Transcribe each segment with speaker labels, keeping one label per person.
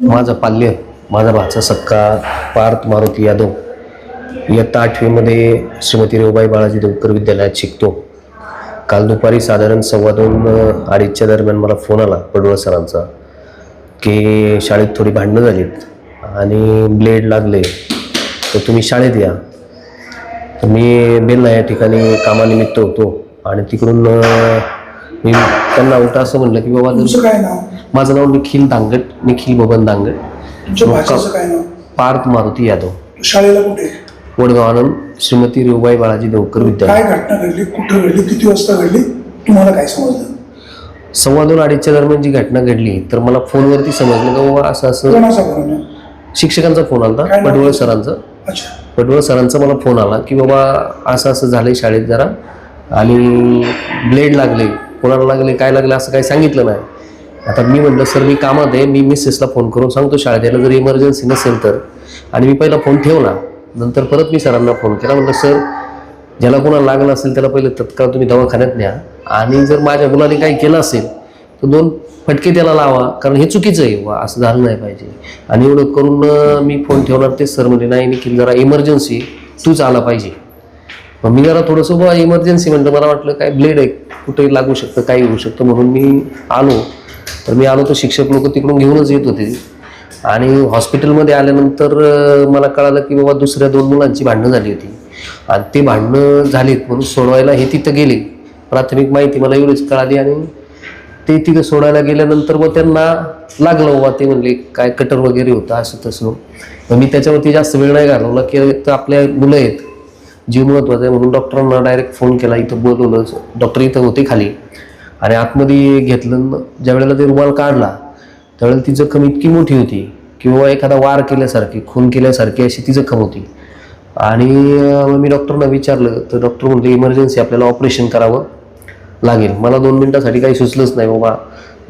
Speaker 1: माझा पाल्य माझा भाचा सक्का पार्थ मारुती यादव इयत्ता 8वीमध्ये श्रीमती रेवबाई बाळाजी देवकर विद्यालयात शिकतो. काल दुपारी साधारण 2:15-2:30च्या दरम्यान मला फोन आला पडवळ सरांचा की शाळेत थोडी भांडणं झालीत आणि ब्लेड लागले, तर तुम्ही शाळेत या. तर मी बेल्ला या ठिकाणी कामानिमित्त होतो आणि तिकडून मी त्यांना उलट असं म्हणलं की बाबा
Speaker 2: काय नाव?
Speaker 1: माझं नाव निखिल दांगट, निखिल बबन दांगट,
Speaker 2: तुमच्या भाषेचं काय नाव?
Speaker 1: पार्थ मारुती यादव,
Speaker 2: शाळेला कुठे?
Speaker 1: वडगाव आनंद, श्रीमती रेवबाई बाळाजी देवकर विद्यालय.
Speaker 2: काय घटना घडली, कुठं घडली, किती वाजता घडली, तुम्हाला काय समजलं?
Speaker 1: 2:15-2:30च्या दरम्यान जी घटना घडली तर मला फोनवरती समजलं की बाबा असं असं
Speaker 2: कोणाचा फोन आला?
Speaker 1: शिक्षकांचा फोन आला,
Speaker 2: काय नाव?
Speaker 1: पडवळ सरांचा.
Speaker 2: अच्छा,
Speaker 1: पडवळ सरांचा मला फोन आला की बाबा असं असं झालंय शाळेत जरा आणि ब्लेड लागले, कोणाला लागले काय लागले असं काही सांगितलं नाही. आता मी म्हटलं सर मी कामात आहे, मी मिसेसला फोन करून सांगतो शाळेत यायला, जर इमर्जन्सी नसेल तर. आणि मी पहिला फोन ठेवला, नंतर परत मी सरांना फोन केला, म्हटलं सर ज्याला कोणाला लागलं असेल त्याला पहिले तत्काळ तुम्ही दवाखान्यात न्या आणि जर माझ्या मुलाने काही केलं असेल तर 2 फटके त्याला लावा, कारण हे चुकीचं आहे, वा असं झालं नाही पाहिजे. आणि एवढं करून मी फोन ठेवणार. ते सर म्हणजे नाही निखिल जरा इमर्जन्सी तूच आला पाहिजे. मग मी जरा थोडंसं बा इमर्जन्सी म्हणलं, मला वाटलं काय ब्लेड आहे कुठेही लागू शकतं काही होऊ शकतं म्हणून मी आलो. तर मी आलो तर शिक्षक लोक तिकडून घेऊनच येत होते आणि हॉस्पिटलमध्ये आल्यानंतर मला कळालं की बाबा दुसऱ्या 2 मुलांची भांडणं झाली होती आणि ते भांडणं झालीत म्हणून सोडवायला हे तिथं गेले. प्राथमिक माहिती मला एवढीच कळाली आणि ते तिथं सोडायला गेल्यानंतर मग त्यांना लागलं बाबा, ते म्हणले काय कटर वगैरे होतं असं तसं. मग मी त्याच्यावरती जास्त वेळ नाही घालवला की तर आपल्या मुलं आहेत, जीव महत्त्वाचं आहे म्हणून डॉक्टरांना डायरेक्ट फोन केला, इथं बोलवलं. डॉक्टर इथं होते खाली आणि आतमध्ये घेतलं. ज्या वेळेला ते रुमाल काढला त्यावेळेला ती जखम इतकी मोठी होती किंवा एखादा वार केल्यासारखी, खून केल्यासारखी अशी ती जखम होती. आणि मी डॉक्टरना विचारलं तर डॉक्टर म्हणले इमर्जन्सी आपल्याला ऑपरेशन करावं लागेल. मला 2 मिनिटासाठी काही सुचलंच नाही बाबा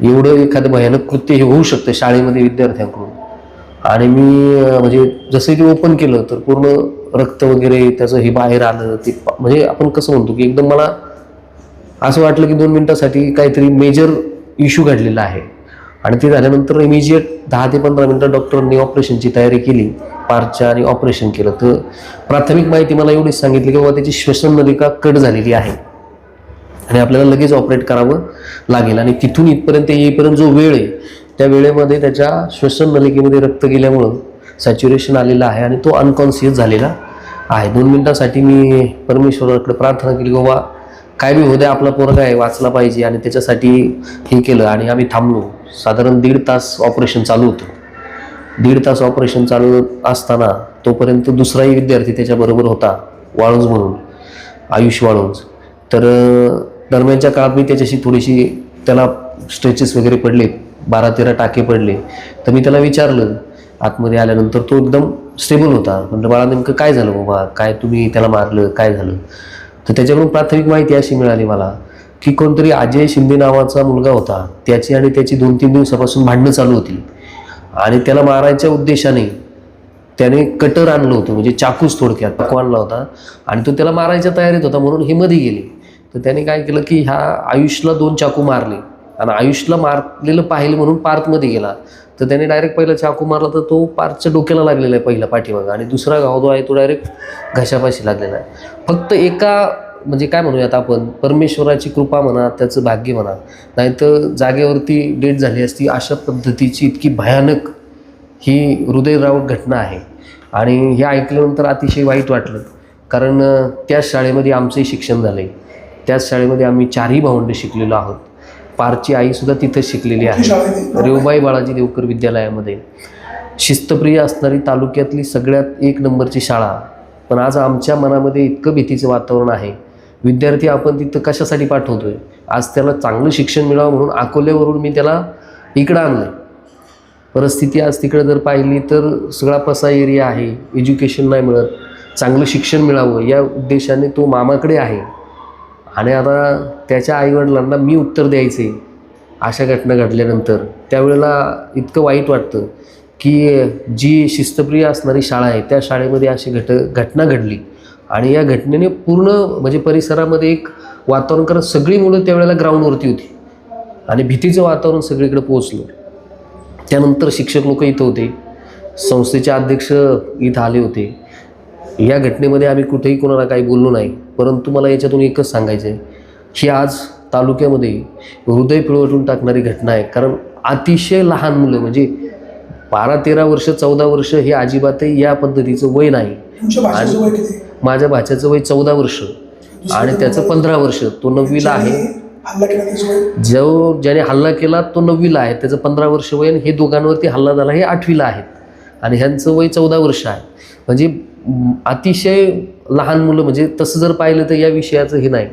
Speaker 1: एवढं एखादं भयानक कृत्य हे होऊ शकतं शाळेमध्ये विद्यार्थ्यांकडून. आणि मी म्हणजे जसं ते ओपन केलं तर पूर्ण रक्त वगैरे त्याचं हे बाहेर आलं. ते म्हणजे आपण कसं म्हणतो की एकदम मला असं वाटलं की 2 मिनिटासाठी काहीतरी मेजर इश्यू घडलेला आहे. आणि ते झाल्यानंतर इमिजिएट 10 ते 15 मिनिटं डॉक्टरांनी ऑपरेशनची तयारी केली पार्थच्या आणि ऑपरेशन केलं. तर प्राथमिक माहिती मला एवढीच सांगितली की बाबा त्याची श्वसन नलिका कट झालेली आहे आणि आपल्याला लगेच ऑपरेट करावं लागेल. आणि तिथून इथपर्यंत येईपर्यंत जो वेळ आहे त्या वेळेमध्ये त्याच्या श्वसन नलिकेमध्ये रक्त गेल्यामुळं सॅच्युरेशन आलेलं आहे आणि तो अनकॉन्शियस झालेला आहे. 2 मिनिटासाठी मी परमेश्वराकडे प्रार्थना केली की बाबा काय बी होऊ द्या, आपला पोरगा आहे वाचला पाहिजे. आणि त्याच्यासाठी हे केलं आणि आम्ही थांबलो. साधारण 1.5 तास ऑपरेशन चालू होतं. 1.5 तास ऑपरेशन चालू असताना तोपर्यंत दुसराही विद्यार्थी त्याच्याबरोबर होता, वाळुंज म्हणून, आयुष वाळुंज. तर दरम्यानच्या काळात मी त्याच्याशी थोडीशी त्याला स्ट्रेचेस वगैरे पडले, 12-13 टाके पडले. तर मी त्याला विचारलं आतमध्ये आल्यानंतर, तो एकदम स्टेबल होता. म्हटलं बाळा नेमकं काय झालं बाबा, काय तुम्ही त्याला मारलं, काय झालं? तर त्याच्याकडून प्राथमिक माहिती अशी मिळाली मला की कोणतरी अजय शिंदे नावाचा मुलगा होता, त्याची आणि त्याची 2-3 दिवसापासून भांडणं चालू होती आणि त्याला मारायच्या उद्देशाने त्याने कटर आणलं होतं, म्हणजे चाकूच थोडक्यात चाकू आणला होता आणि तो त्याला मारायच्या तयारीत होता म्हणून हे मध्ये गेले. तर त्याने काय केलं की ह्या आयुषला 2 चाकू मारले आणि आयुषला मारलेलं पाहिलं म्हणून पार्थमध्ये गेला. तर त्याने डायरेक्ट पहिला चाकू मारला तर तो पार्थच्या डोक्याला लागलेला आहे पहिला पाठीमागं आणि दुसरा घाव जो आहे तो डायरेक्ट घशापाशी लागलेला आहे. फक्त एका म्हणजे काय म्हणूयात आपण, परमेश्वराची कृपा म्हणा, त्याचं भाग्य म्हणा, नाहीतर जागेवरती डेथ झाली असती. अशा पद्धतीची इतकी भयानक ही हृदयद्रावक घटना आहे. आणि हे ऐकल्यानंतर अतिशय वाईट वाटलं, कारण त्याच शाळेमध्ये आमचंही शिक्षण झालं आहे. त्याच शाळेमध्ये आम्ही 4ही भावंडं शिकलेलो आहोत. पार्थची आईसुद्धा तिथंच शिकलेली आहे, रेवबाई बाळाजी देवकर विद्यालयामध्ये. शिस्तप्रिय असणारी तालुक्यातली सगळ्यात 1 नंबरची शाळा. पण आज आमच्या मनामध्ये इतकं भीतीचं वातावरण आहे. विद्यार्थी आपण तिथं कशासाठी पाठवतोय? आज त्याला चांगलं शिक्षण मिळावं म्हणून अकोल्यावरून मी त्याला इकडं आणलं. परिस्थिती आज तिकडे जर पाहिली तर सगळा पसा एरिया आहे, एज्युकेशन नाही मिळत, चांगलं शिक्षण मिळावं या उद्देशाने तो मामाकडे आहे. आणि आता त्याच्या आईवडिलांना मी उत्तर द्यायचे अशा घटना घडल्यानंतर त्यावेळेला इतकं वाईट वाटतं की जी शिस्तप्रिय असणारी शाळा आहे त्या शाळेमध्ये अशी घटना घडली. आणि या घटनेने पूर्ण म्हणजे परिसरामध्ये एक वातावरण, कारण सगळी मुलं त्यावेळेला ग्राउंडवरती होती आणि भीतीचं वातावरण सगळीकडे पोहोचलं. त्यानंतर शिक्षक लोक इथं होते, संस्थेचे अध्यक्ष इथं आले होते. या घटनेमध्ये आम्ही कुठेही कोणाला काही बोललो नाही. परंतु मला याच्यातून एकच सांगायचं आहे ही आज तालुक्यामध्ये हृदय पिळवटून टाकणारी घटना आहे. कारण अतिशय लहान मुलं म्हणजे 12-13 वर्ष 14 वर्ष हे अजिबातही या पद्धतीचं वय नाही.
Speaker 2: तुमच्या भाषेचं वय किती?
Speaker 1: माझ्या भाच्याचं वय 14 वर्ष आणि त्याचं 15 वर्ष. तो 9वीला आहे.
Speaker 2: हल्ला केला त्याचं वय?
Speaker 1: ज्याने हल्ला केला तो 9वीला आहे, त्याचं 15 वर्ष वय. आणि हे दोघांवरती हल्ला झाला हे 8वीला आहेत आणि ह्यांचं वय 14 वर्ष आहे. म्हणजे अतिशय लहान मुलं. म्हणजे तसं जर पाहिलं तर या विषयाचं हे नाही.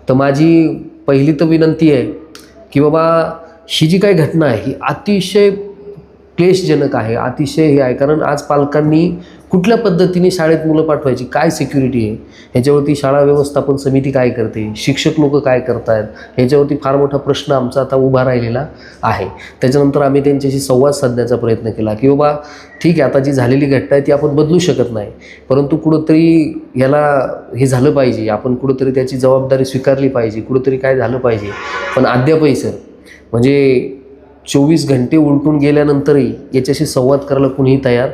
Speaker 1: तर माझी पहिली तर विनंती आहे की बाबा ही जी काही घटना आहे ही अतिशय क्लेशजनक आहे, अतिशय हे आहे. कारण आज पालकांनी कुठल्या पद्धतीने शाळेत मुलं पाठवायची, काय सिक्युरिटी आहे ह्याच्यावरती शाळा व्यवस्थापन समिती काय करते, शिक्षक लोक काय करत आहेत ह्याच्यावरती फार मोठा प्रश्न आमचा आता उभा राहिलेला आहे. त्याच्यानंतर आम्ही त्यांच्याशी संवाद साधण्याचा प्रयत्न केला की बाबा ठीक आहे, आता जी झालेली घटना आहे ती आपण बदलू शकत नाही, परंतु कुठंतरी ह्याला हे झालं पाहिजे, आपण कुठंतरी त्याची जबाबदारी स्वीकारली पाहिजे, कुठंतरी काय झालं पाहिजे. पण अद्यापही सर म्हणजे 24 घंटे उलटून गेल्यानंतरही याच्याशी संवाद करायला कुणीही तयार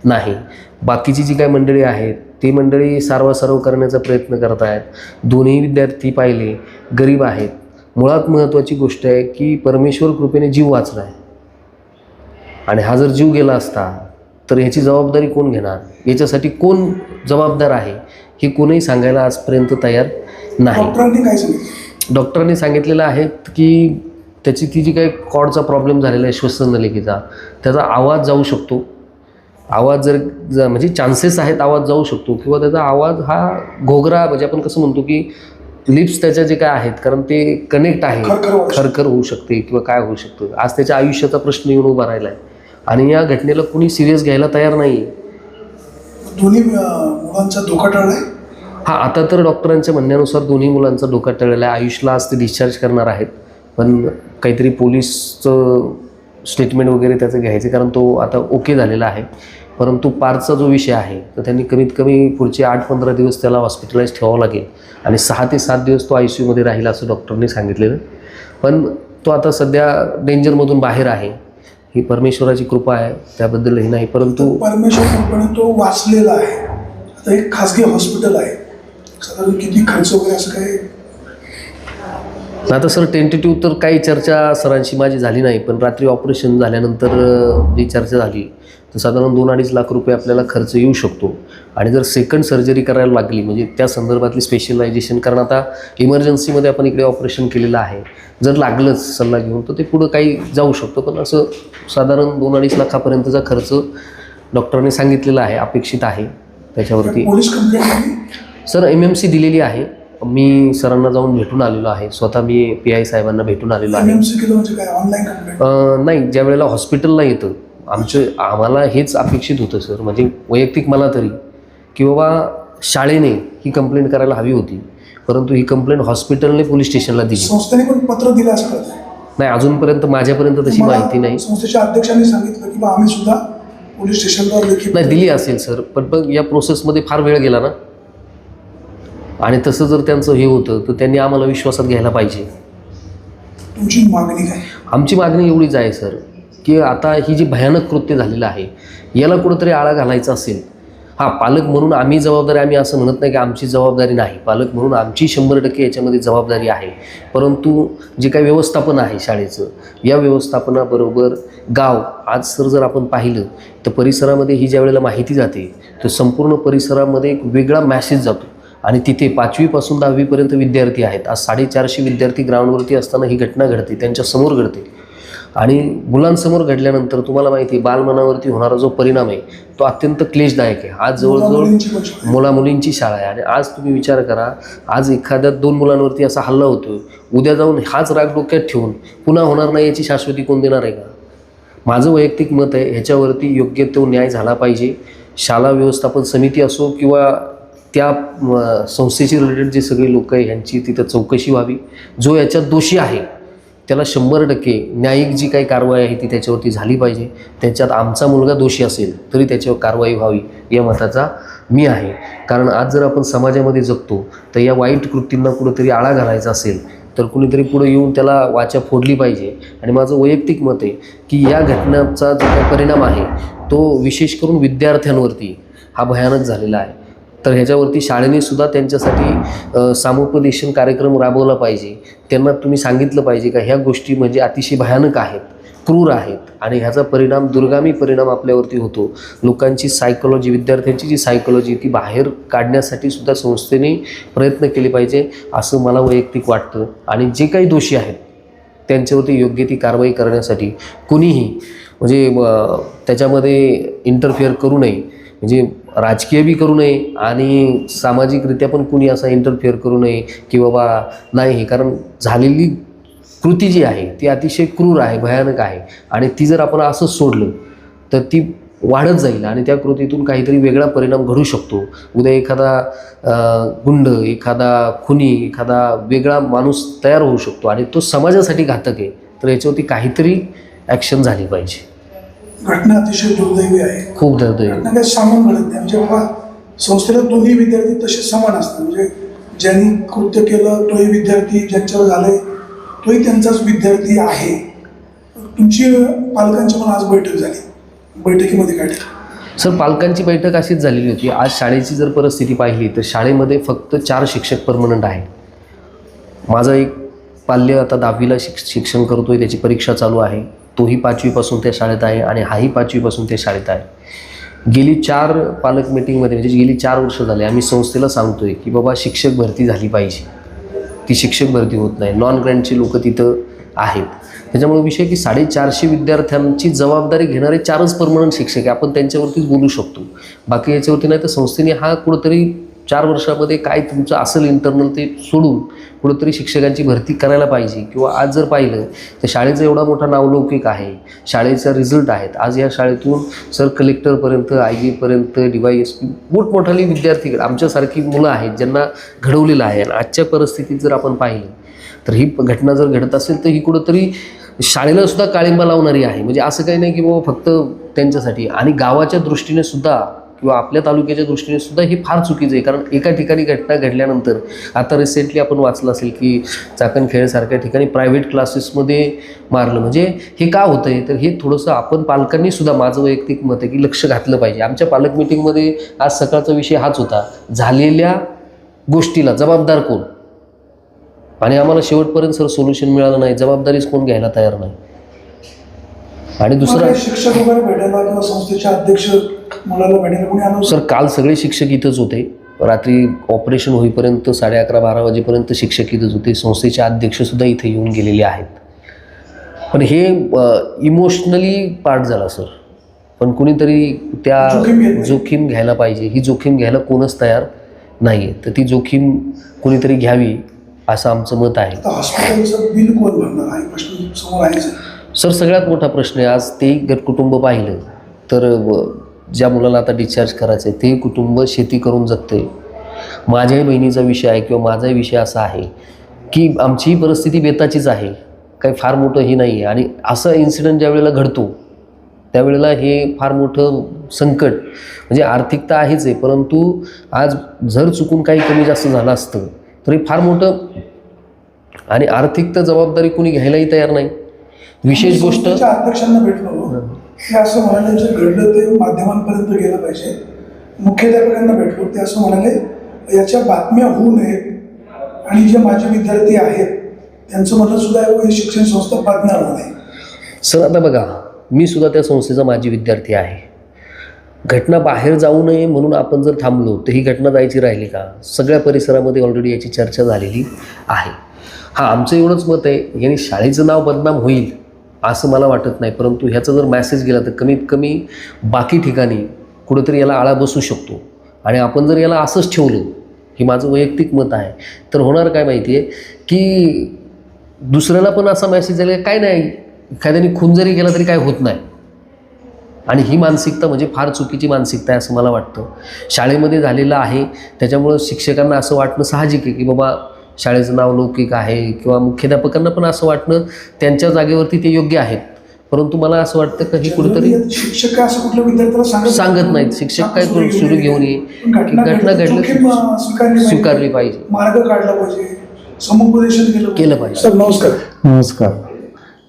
Speaker 1: नाही. बाकीची जी काही मंडळी आहेत ती मंडळी सारवासारव करण्याचा प्रयत्न करत आहेत. दोन्ही विद्यार्थी पाहिले गरीब आहेत. मुळात महत्त्वाची गोष्ट आहे की परमेश्वर कृपेने जीव वाचला आहे आणि हा जर जीव गेला असता तर ह्याची जबाबदारी कोण घेणार, याच्यासाठी कोण जबाबदार आहे हे कोणीही सांगायला आजपर्यंत तयार नाही.
Speaker 2: डॉक्टरांनी काय सांगितलं?
Speaker 1: डॉक्टरांनी सांगितलेलं आहे की त्याची ती जी काही कॉर्डचा प्रॉब्लेम झालेला आहे श्वसननलिकेचा, त्याचा आवाज जाऊ शकतो. आवाज जर म्हणजे चान्सेस आहेत आवाज जाऊ शकतो किंवा त्याचा आवाज हा घोगरा म्हणजे आपण कसं म्हणतो की लिप्स त्याच्या जे काय आहेत कारण ते कनेक्ट आहे, खरखर होऊ शकते किंवा काय होऊ शकतं. आज त्याच्या आयुष्याचा प्रश्न येऊन उभा राहिला आहे आणि या घटनेला कुणी सिरियस घ्यायला तयार नाही.
Speaker 2: दोन्ही मुलांचा धोका टळलाय?
Speaker 1: हां, आता तर डॉक्टरांच्या म्हणण्यानुसार दोन्ही मुलांचा धोका टळलेला आहे. आयुषला आज ते डिस्चार्ज करणार आहेत, पण काहीतरी पोलीसचं स्टेटमेंट वगैरे त्याचं घ्यायचं कारण तो आता ओके झालेला आहे. परंतु पारचा जो विषय आहे तर त्यांनी कमीत कमी पुढचे 8-15 दिवस त्याला हॉस्पिटलाइज ठेवावं लागेल आणि 6 ते 7 दिवस तो ICU मध्ये राहील असं डॉक्टरने सांगितलेलं. पण तो आता सध्या डेंजरमधून बाहेर आहे. ही परमेश्वराची कृपा आहे, त्याबद्दल हे नाही. परंतु
Speaker 2: परमेश्वर कृपेने तो वाचलेला आहे. आता एक खाजगी हॉस्पिटल आहे, साधारण किती खर्च वगैरे असं काय?
Speaker 1: आता सर टेंटेटिव्ह तर काही चर्चा सरांशी माझी झाली नाही, पण रात्री ऑपरेशन झाल्यानंतर जी चर्चा झाली तर साधारण 2-2.5 लाख रुपये आपल्याला खर्च येऊ शकतो. आणि जर सेकंड सर्जरी करायला लागली म्हणजे त्या संदर्भातली स्पेशलायझेशन, कारण आता इमर्जन्सीमध्ये आपण इकडे ऑपरेशन केलेलं आहे, जर लागलंच सल्ला घेऊन तर ते पुढं काही जाऊ शकतो. पण असं साधारण 2-2.5 लाखापर्यंतचा खर्च डॉक्टरने सांगितलेला आहे, अपेक्षित आहे. त्याच्यावरती
Speaker 2: पोलीस कंप्लेंट?
Speaker 1: सर MMC दिलेली आहे. मी सरांना जाऊन भेटून आलेलो आहे, स्वतः मी PI साहेबांना भेटून आलेलो आहे.
Speaker 2: MMC केलं म्हणजे काय, ऑनलाईन कंप्लेंट?
Speaker 1: नाही, ज्या वेळेला हॉस्पिटलला येतं आम्हाला हेच अपेक्षित होतं सर, म्हणजे वैयक्तिक मला तरी की बाबा शाळेने ही कंप्लेंट करायला हवी होती, परंतु ही कंप्लेंट हॉस्पिटलने पोलीस स्टेशनला दिली.
Speaker 2: संस्थेने पण पत्र दिलं असं कळतंय?
Speaker 1: नाही, अजूनपर्यंत माझ्यापर्यंत तशी माहिती नाही.
Speaker 2: संस्थेच्या अध्यक्षांनी सांगितलं की आम्ही सुद्धा पोलीस स्टेशनला
Speaker 1: नाही दिली असेल सर, पण या प्रोसेसमध्ये फार वेळ गेला ना. आणि तसं जर त्यांचं हे होतं तर त्यांनी आम्हाला विश्वासात घ्यायला पाहिजे.
Speaker 2: तुमची मागणी काय?
Speaker 1: आमची मागणी एवढीच आहे सर की आता ही जी भयानक कृत्य झालेलं आहे याला कुठंतरी आळा घालायचा असेल. हां, पालक म्हणून आम्ही जबाबदारी, आम्ही असं म्हणत नाही की आमची जबाबदारी नाही, पालक म्हणून आमची 100% याच्यामध्ये जबाबदारी आहे. परंतु जे काही व्यवस्थापन आहे शाळेचं, या व्यवस्थापनाबरोबर गाव आज सर जर आपण पाहिलं तर परिसरामध्ये ही ज्या वेळेला माहिती जाते तर संपूर्ण परिसरामध्ये एक वेगळा मॅसेज जातो. आणि तिथे 5वी पासून 10वी पर्यंत विद्यार्थी आहेत. आज 450 विद्यार्थी ग्राउंडवरती असताना ही घटना घडते, त्यांच्यासमोर घडते. आणि मुलांसमोर घडल्यानंतर तुम्हाला माहिती आहे बालमनावरती होणारा जो परिणाम आहे तो अत्यंत क्लेशदायक आहे. आज जवळजवळ मुलामुलींची शाळा आहे आणि आज तुम्ही विचार करा, आज एखाद्या 2 मुलांवरती असा हल्ला होतो, उद्या जाऊन हाच राग डोक्यात ठेवून पुन्हा होणार नाही याची शाश्वती कोण देणार आहे का? माझं वैयक्तिक मत आहे ह्याच्यावरती योग्य तो न्याय झाला पाहिजे. शाळा व्यवस्थापन समिती असो किंवा त्या संस्थेशी रिलेटेड जे सगळे लोक आहे ह्यांची तिथं चौकशी व्हावी. जो याच्यात दोषी आहे त्याला 100% न्यायिक जी काही कारवाई आहे ती त्याच्यावरती झाली पाहिजे. त्याच्यात आमचा मुलगा दोषी असेल तरी त्याच्यावर कारवाई व्हावी या मताचा मी आहे. कारण आज जर आपण समाजामध्ये जगतो तर या वाईट कृतींना कुठंतरी आळा घालायचा असेल तर कुणीतरी पुढे येऊन त्याला वाचा फोडली पाहिजे. आणि माझं वैयक्तिक मत आहे की या घटनेचा जो काही परिणाम आहे तो विशेष करून विद्यार्थ्यांवरती हा भयानक झालेला आहे. तर ह्याच्यावरती शाळेने सुद्धा त्यांच्यासाठी सामुपदेशन कार्यक्रम राबवला पाहिजे. त्यांना तुम्ही सांगितलं पाहिजे का ह्या गोष्टी म्हणजे अतिशय भयानक आहेत, क्रूर आहेत आणि ह्याचा परिणाम दुर्गामी परिणाम आपल्यावरती होतो. लोकांची सायकोलॉजी, विद्यार्थ्यांची जी सायकोलॉजी ती बाहेर काढण्यासाठी सुद्धा संस्थेने प्रयत्न केले पाहिजे असं मला वैयक्तिक वाटतं. आणि जे काही दोषी आहेत त्यांच्यावरती योग्य ती कारवाई करण्यासाठी कुणीही म्हणजे त्याच्यामध्ये इंटरफिअर करू नये, म्हणजे राजकीय बी करू नये आणि सामाजिकरित्या पण कुणी असा इंटरफिअर करू नये की बाबा नाही हे, कारण झालेली कृती जी आहे ती अतिशय क्रूर आहे, भयानक आहे आणि ती जर आपण असंच सोडलं तर ती वाढत जाईल आणि त्या कृतीतून काहीतरी वेगळा परिणाम घडू शकतो. उद्या एखादा गुंड, एखादा खुनी, एखादा वेगळा माणूस तयार होऊ शकतो आणि तो समाजासाठी घातक आहे. तर याच्यावरती काहीतरी ॲक्शन झाली पाहिजे.
Speaker 2: घटना अतिशय दुर्दैवी आहे,
Speaker 1: खूप दुर्दैवी.
Speaker 2: घटना काही सामान घडत नाही. म्हणजे बाबा संस्थेला दोन्ही विद्यार्थी तसे समान असतात. म्हणजे ज्यांनी कृत्य केलं तोही विद्यार्थी, ज्यांच्यावर झालंय तोही त्यांचाच विद्यार्थी आहे. तुमची पालकांची पण आज बैठक झाली, बैठकीमध्ये काय ठरलं?
Speaker 1: सर, पालकांची बैठक अशीच झालेली होती. आज शाळेची जर परिस्थिती पाहिली तर शाळेमध्ये फक्त 4 शिक्षक परमनंट आहे. माझा एक पाल्य आता 10वीला शिक्षण करतोय, त्याची परीक्षा चालू आहे. तोही 5वीपासून त्या शाळेत आहे आणि हाही 5वीपासून त्या शाळेत आहे. गेली 4 पालक मीटिंगमध्ये म्हणजे गेली 4 वर्ष झाले आम्ही संस्थेला सांगतोय की बाबा शिक्षक भरती झाली पाहिजे. ती शिक्षक भरती होत नाही. नॉन ग्रँटची लोकं तिथं आहेत. त्याच्यामुळे विषय की 450 विद्यार्थ्यांची जबाबदारी घेणारे 4च परमनंट शिक्षक आहे. आपण त्यांच्यावरतीच बोलू शकतो, बाकी याच्यावरती नाही. तर संस्थेने हा कुठंतरी 4 वर्षामध्ये काय तुमचं असेल इंटरनल ते सोडून कुठंतरी शिक्षकांची भरती करायला पाहिजे. किंवा आज जर पाहिलं तर शाळेचा एवढा मोठा नावलौकिक आहे, शाळेचा रिझल्ट आहेत. आज या शाळेतून सर कलेक्टरपर्यंत, IGपर्यंत, DYSP मोठमोठाली विद्यार्थी, आमच्यासारखी मुलं आहेत ज्यांना घडवलेलं आहे. आणि आजच्या परिस्थितीत जर आपण पाहिलं तर ही घटना जर घडत असेल तर ही कुठंतरी शाळेला सुद्धा काळिंबा लावणारी आहे. म्हणजे असं काही नाही की बाबा फक्त त्यांच्यासाठी, आणि गावाच्या दृष्टीने सुद्धा किंवा आपल्या तालुक्याच्या दृष्टीने सुद्धा हे फार चुकीचं आहे. कारण एका ठिकाणी घटना घडल्यानंतर आता रिसेंटली आपण वाचलं असेल की चाकणखेड्यासारख्या ठिकाणी प्रायव्हेट क्लासेसमध्ये मारलं. म्हणजे हे का होतं आहे तर हे थोडंसं आपण पालकांनी सुद्धा, माझं वैयक्तिक मत आहे की लक्ष घातलं पाहिजे. आमच्या पालक मिटिंगमध्ये आज सकाळचा विषय हाच होता, झालेल्या गोष्टीला जबाबदार कोण. आणि आम्हाला शेवटपर्यंत सर सोल्युशन मिळालं नाही, जबाबदारीच कोण घ्यायला तयार नाही. आणि दुसरा,
Speaker 2: शिक्षक वगैरे भेटायला किंवा संस्थेचे अध्यक्ष मुलाला भेटायला कोणी आलं?
Speaker 1: सर काल सगळे शिक्षक इथंच होते. रात्री ऑपरेशन होईपर्यंत 11:30-12 वाजेपर्यंत शिक्षक इथंच होते. संस्थेचे अध्यक्षसुद्धा इथे येऊन गेलेले आहेत. पण हे इमोशनली पार्ट झाला सर. पण कुणीतरी त्या जोखीम घ्यायला पाहिजे. ही जोखीम घ्यायला कोणच तयार नाही आहे. तर ती जोखीम कुणीतरी घ्यावी असं आमचं मत आहे.
Speaker 2: हॉस्पिटलचं बिल कोण भरणार आहे प्रश्न समोर आहे
Speaker 1: सर. सगळ्यात मोठा प्रश्न आहे. आज ते गटकुटुंब पाहिलं तर ज्या मुलाला आता डिस्चार्ज करायचं आहे ते कुटुंब शेती करून जगते. माझ्याही बहिणीचा विषय आहे किंवा माझाही विषय असा आहे की आमचीही परिस्थिती बेताचीच आहे, काही फार मोठं हे नाही आहे. आणि असं इन्सिडेंट ज्या वेळेला घडतो त्यावेळेला हे फार मोठं संकट, म्हणजे आर्थिकता आहेच आहे, परंतु आज जर चुकून काही कमी जास्त झालं असतं तरी फार मोठं, आणि आर्थिक जबाबदारी कोणी घ्यायलाही तयार नाही. विशेष गोष्ट,
Speaker 2: अध्यक्षांना भेटलो ते असं म्हणाले जे घडलं ते माध्यमांपर्यंत गेलं पाहिजे. मुख्याध्यापकांना भेटलो ते असं म्हणाले याच्या बातम्या होऊ नयेत आणि जे माझे विद्यार्थी आहेत त्यांचं म्हणणं सुद्धा हे शिक्षण संस्था बातम्या होऊ नये.
Speaker 1: सर आता बघा, मी सुद्धा त्या संस्थेचा माजी विद्यार्थी आहे. घटना बाहेर जाऊ नये म्हणून आपण जर थांबलो तर ही घटना जायची राहिली का? सगळ्या परिसरामध्ये ऑलरेडी याची चर्चा झालेली आहे. हां, आमचं एवढंच मत आहे यांनी शाळेचं नाव बदनाम होईल असं मला वाटत नाही, परंतु ह्याचा जर मॅसेज गेला तर कमीत कमी बाकी ठिकाणी कुठंतरी याला आळा बसू शकतो. आणि आपण जर याला असंच ठेवलं, हे माझं वैयक्तिक मत आहे, तर होणार काय माहिती आहे की दुसऱ्याला पण असा मॅसेज झाला काय नाही, एखाद्याने खून जरी केला तरी काय होत नाही. आणि ही मानसिकता म्हणजे फार चुकीची मानसिकता आहे असं मला वाटतं. शाळेमध्ये झालेलं आहे त्याच्यामुळं शिक्षकांना असं वाटणं साहजिक आहे की बाबा शाळेचं नाव लौकिक आहे, किंवा मुख्याध्यापकांना पण असं वाटणं त्यांच्या जागेवरती ते योग्य आहेत. परंतु मला असं वाटतं की ही कुठेतरी
Speaker 2: शिक्षक असं कुठल्या विद्यार्थ्याला
Speaker 1: सांगत नाहीत. शिक्षक काय सुरू घेऊन ये की घटना घडली स्वीकारली पाहिजे,
Speaker 2: मार्ग काढला पाहिजे. समुपदेशन
Speaker 1: केलं पाहिजे.
Speaker 2: सर नमस्कार.
Speaker 3: नमस्कार.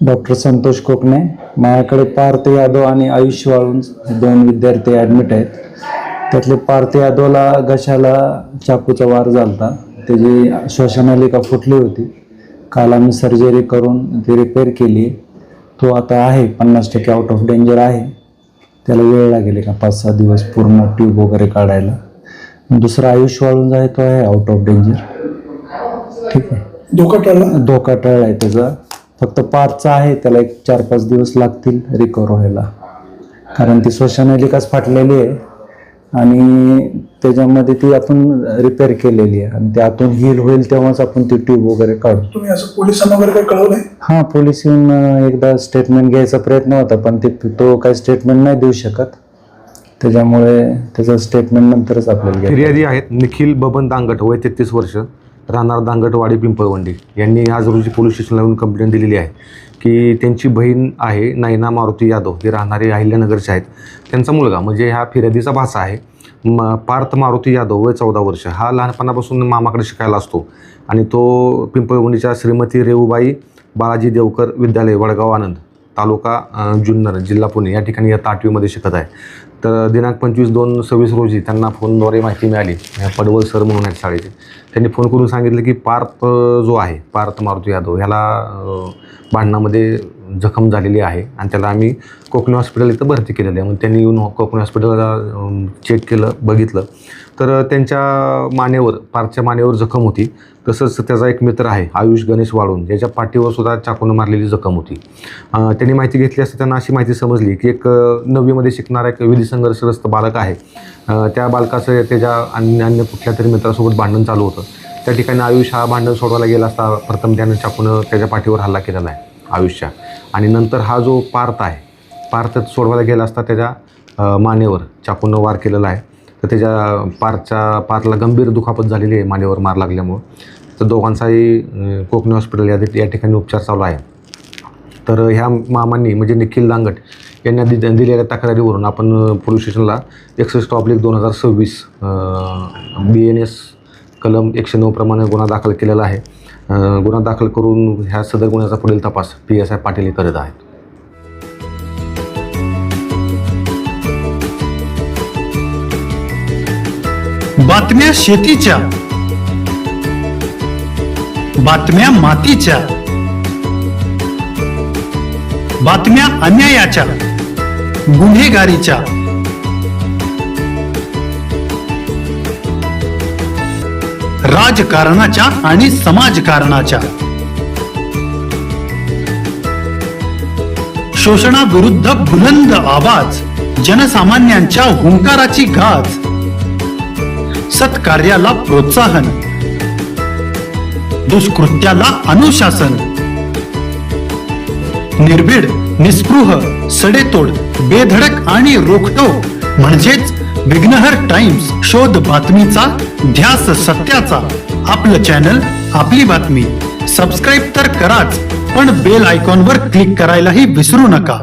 Speaker 3: डॉक्टर संतोष कोकणे. माझ्याकडे पार्थ यादव आणि आयुष वाळुंज 2 विद्यार्थी ॲडमिट आहेत. त्यातले पार्थ यादवला घशाला चाकूचा वार झालता. त्याची श्वसननलिका फुटली होती. काल आम्ही सर्जरी करून ती रिपेअर केली. तो आता आहे 50% आउट ऑफ डेंजर आहे. त्याला वेळ लागेल का 5-6 दिवस पूर्ण ट्यूब वगैरे काढायला. दुसरा आयुष वाळुंज आहे, तो आहे आउट ऑफ डेंजर. ठीक आहे.
Speaker 2: धोका टळला.
Speaker 3: धोका टळला आहे त्याचा. फक्त पार्थचा आहे, त्याला एक 4-5 दिवस लागतील रिकवर व्हायला, कारण ती श्वसननलिकाच फाटलेली आहे आणि त्याच्यामध्ये ती आपण रिपेअर केलेली आहे आणि त्यातून हील होईल तेव्हाच आपण ती ट्यूब वगैरे काढू.
Speaker 2: तुम्ही असं पोलिसांना वगैरे काही कळवलंय?
Speaker 3: हां, पोलीस येऊन एकदा स्टेटमेंट घ्यायचा प्रयत्न होता, पण तो काही स्टेटमेंट नाही देऊ शकत. त्याच्यामुळे त्याचं स्टेटमेंट नंतरच आपल्याला घ्यायचं.
Speaker 4: फिर्यादी आहेत निखिल बबन दांगट, वय 33 वर्ष, राहणार दांगटवाडी पिंपळवंडी. यांनी आज रोजी पोलीस स्टेशनला येऊन कंप्लेंट दिलेली आहे की त्यांची बहीण आहे नयना मारुती यादव, हे राहणारे अहिल्यानगरचे आहेत. त्यांचा मुलगा म्हणजे ह्या फिर्यादीचा भाचा आहे पार्थ मारुती यादव, वय 14 वर्ष. हा लहानपणापासून मामाकडे शिकायला असतो आणि तो पिंपळवंडीच्या श्रीमती रेवूबाई बालाजी देवकर विद्यालय वडगाव आनंद, तालुका जुन्नर, जिल्हा पुणे या ठिकाणी इयत्ता 8वीमध्ये शिकत आहे. तर दिनांक 25/2/26 रोजी त्यांना फोनद्वारे माहिती मिळाली, पडवळ सर म्हणून आहेत शाळेचे. त्यांनी फोन करून सांगितलं की पार्थ जो आहे, पार्थ मारुती यादव, ह्याला भांडणामध्ये जखम झालेली आहे आणि त्याला आम्ही कोकणी हॉस्पिटल इथं भरती केलेलं आहे. मग त्यांनी येऊन कोकणी हॉस्पिटलला चेक केलं, बघितलं तर त्यांच्या मानेवर, पार्थच्या मानेवर जखम होती. तसंच त्याचा एक मित्र आहे आयुष गणेश वाळुंज, याच्या पाठीवर सुद्धा चाकून मारलेली जखम होती. त्यांनी माहिती घेतली असता त्यांना अशी माहिती समजली की एक 9वीमध्ये शिकणारा एक विधी संघर्षग्रस्त बालक आहे. त्या बालकाचं त्याच्या अन्य कुठल्या तरी मित्रासोबत भांडण चालू होतं. त्या ठिकाणी आयुष हा भांडण सोडवायला गेला असता प्रथम त्यानं चाकून त्याच्या पाठीवर हल्ला केलेला आहे आयुषच्या, आणि नंतर हा जो पार्थ आहे, पार्थ सोडवायला गेला असता त्याच्या मानेवर चाकून वार केलेला आहे. तर त्याच्या पार्थला गंभीर दुखापत झालेली आहे मानेवर मार लागल्यामुळं. तर दोघांचाही कोकणी हॉस्पिटल या ठिकाणी उपचार चालू आहे. तर ह्या मामांनी म्हणजे निखिल दांगट यांनी दिलेल्या तक्रारीवरून आपण पोलीस स्टेशनला 61/2026 BNS कलम 109 प्रमाणे गुन्हा दाखल केलेला आहे. गुन्हा दाखल करून ह्या सदर गुन्ह्याचा पुढील तपास PSI पाटील हे करत आहेत.
Speaker 5: बातम्या शेतीच्या, बातम्या मातीच्या, बातम्या अन्यायाच्या, गुन्हेगारीच्या, राजकारणाच्या आणि समाजकारणाच्या, शोषणाविरुद्ध बुलंद आवाज, जनसामान्यांच्या हुंकाराची गाज, सत्कार्याला प्रोत्साहन, दुष्कृत्याला अनुशासन, निर्भीड, निस्पृह, सडेतोड, बेधडक आणि रोखठोक म्हणजेच विघ्नहर टाइम्स. शोध बातमीचा, ध्यास सत्याचा. आपलं चॅनल, आपली बातमी. सबस्क्राईब तर कराच, पण बेल आयकॉनवर क्लिक करायलाही विसरू नका.